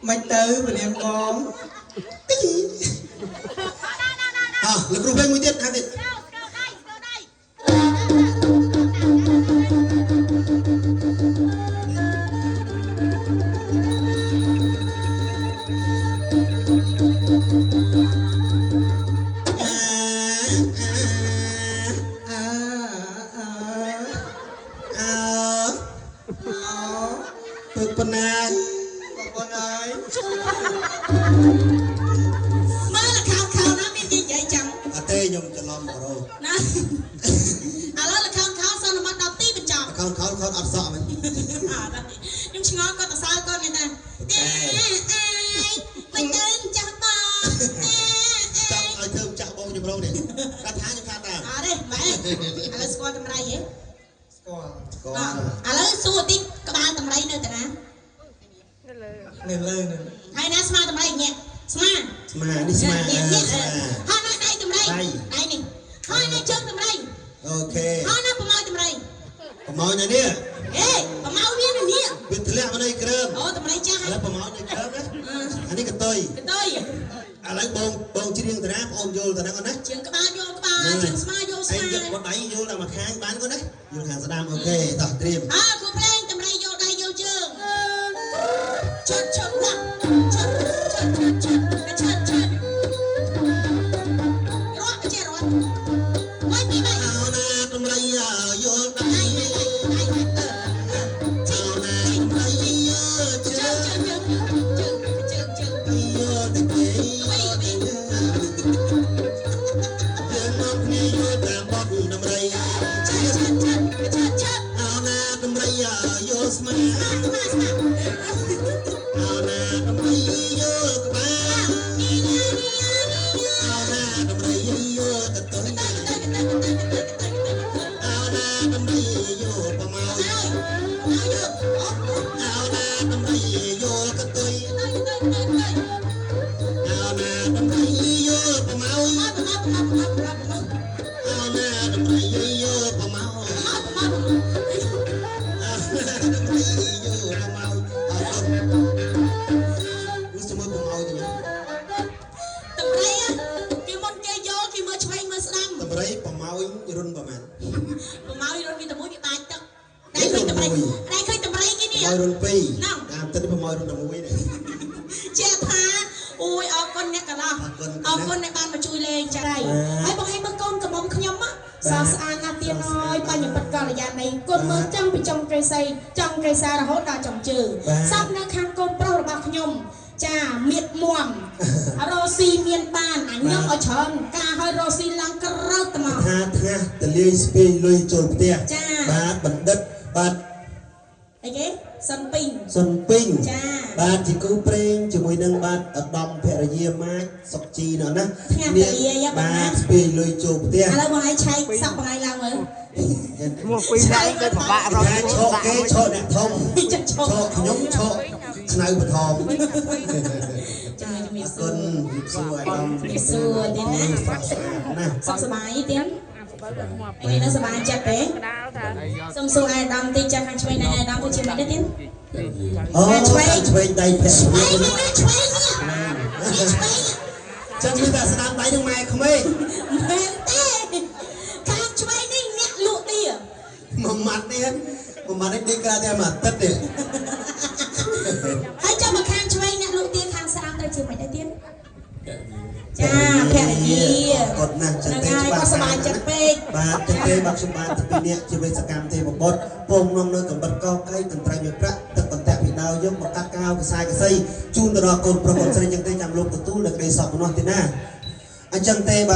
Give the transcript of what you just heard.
ม មិនទៅពលាមកងលោកគ្រូវិញមួយទៀតខាងទៀតប៉ុណ្ណាប៉ុណ្ណាមើលខោណាមាននិយាយចាំអត់ទេខ្ញុំច្រឡំបរោណាឥឡូវលខោសន្មតដល់ទីបញ្ចប់ខោអត់សក់មែនខ្ញុំឆ្ងល់គាត់តសើគាត់មែនតាមិនទៅចាស់បងចង់ឲ្យធ្វើចាស់បងជំរងនេះគាត់ថាខ្ញុំថាតាមអត់ទេម៉ែឥឡូវស្គាល់តម្រៃហ៎ស្គាល់ឥឡូវសួរតិចក្បាលតម្រៃនៅតាណានៅលើហើយណាស្មាតម្រៃញ៉ាស្មានេះស្មាហើយណាដៃតម្រៃដៃនេះហើយណាជើងតម្រៃអូខេហើយណាប្រម៉ោយតម្រៃប្រម៉ោយណានេះប្រម៉ោយវានេះវាធ្លាក់មកនៅក្រើមអូតម្រៃចាស់ហើយឥឡូវប្រម៉ោយនៅក្រើមណាអានេះកតុយឥឡូវបងច្រៀងតាណាបងយល់តាណាគាត់ណាជើងក្បាលយល់ក្បាលជើងស្មាយល់ស្មាឯងគាត់ដៃយល់ដល់មួយខាងបានគាត់ណាយល់ខាងស្ដាំអូខេតោះត្រៀមគ្រូភ្លេងតម្រៃយល់ដៃយល់ជើងឈិតណាឈិតរត់ចេះរត់មកពីមកអោណាតម្រៃយល់ដៃស្មាเอาណាតម្រៃយកក្បាលเอาណាតម្រៃយកកតុយเอาណាតម្រៃយកប្រម៉ោយเอาណាតម្រៃយកកតុយเอาណាតម្រៃយកប្រម៉ោយเอาណាតម្រៃយកប្រម៉ោយប្រម៉ោយរុនប្រមាណប្រម៉ោយរុនវាតែមួយវាបាច់ទឹកតែឃើញតម្រៃគេនេះរុន2តាមទឹកប្រម៉ោយរុនតែមួយនេះជាថាអូយអរគុណអ្នកកន្លោះអរគុណអ្នកបានមកជួយលេងចាហើយបងឯងមើលកូនកំមុំខ្ញុំសោះស្អាតណាស់ទៀតហើយបញ្ញពិតកល្យាណីគុណមើលចាំពីចុងក្រេសាររហូតដល់ចុងជើងសពនៅខាងកូនប្រុសរបស់ខ្ញុំចាមៀតមួមរ៉ូស៊ីមានបានអញញឹកឲ្យច្រើនការឲ្យរ៉ូស៊ីឡើងក្រោកត្មងថាតលាយស្ពាយលុយចូលផ្ទះបាទបណ្ឌិតបាទអីគេសុនពីងចាបាទជាគូព្រេងជាមួយនឹងបាទឧត្តមភរិយាម៉ាចសុកជីណោះណានេះបាទស្ពាយលុយចូលផ្ទះឥឡូវបងឯងឆែកសក់បងឯងឡើងមើលមកពីដៃទៅពិបាករត់ឈោគេឈោអ្នកធំឈោខ្ញុំឈោស្នៅបឋមចាំជំរាបសួរសួរអាដាមសួរទៀតណាសុខសប្បាយទៀតឯងនៅសប្បាយចិត្តទេសុំសួរអាដាមតិចចាស់ខាងឆ្វេងណាអាដាមទៅជាមិនទេទៀតអូឆ្វេងដៃភ័ក្រឆ្វេងចាំមានតែស្ដាប់ដៃនឹងម៉ែក្មេងមែនទេខាងឆ្វេងនេះអ្នកលក់ទៀមួយម៉ាត់ទៀតនេះក្រៅតែមួយអាទិត្យទេហើយចាំមកខាងឆ្វេងអ្នកលក់ទៀខាងស្ដាំទៅជាមិនដែរទៀតចាភរិយាគាត់ណាស់ចឹងទេច្បាស់សប្បាយចិត្តពេកបាទចឹងទេបាទខ្ញុំបានទីនេះជាវិសកម្មទេបុត្រពងនាំនៅកំបិតកោកៃតន្ត្រៃមានប្រាក់ទឹកបន្តាក់ពីដៅយកមកកាត់កៅកសាយកសីជូនទៅដល់កូនប្រុសកូនស្រីចឹងទេចាំលោកទទួលនៅក្តីសពនោះទេណាអញ្ចឹងទេបាទ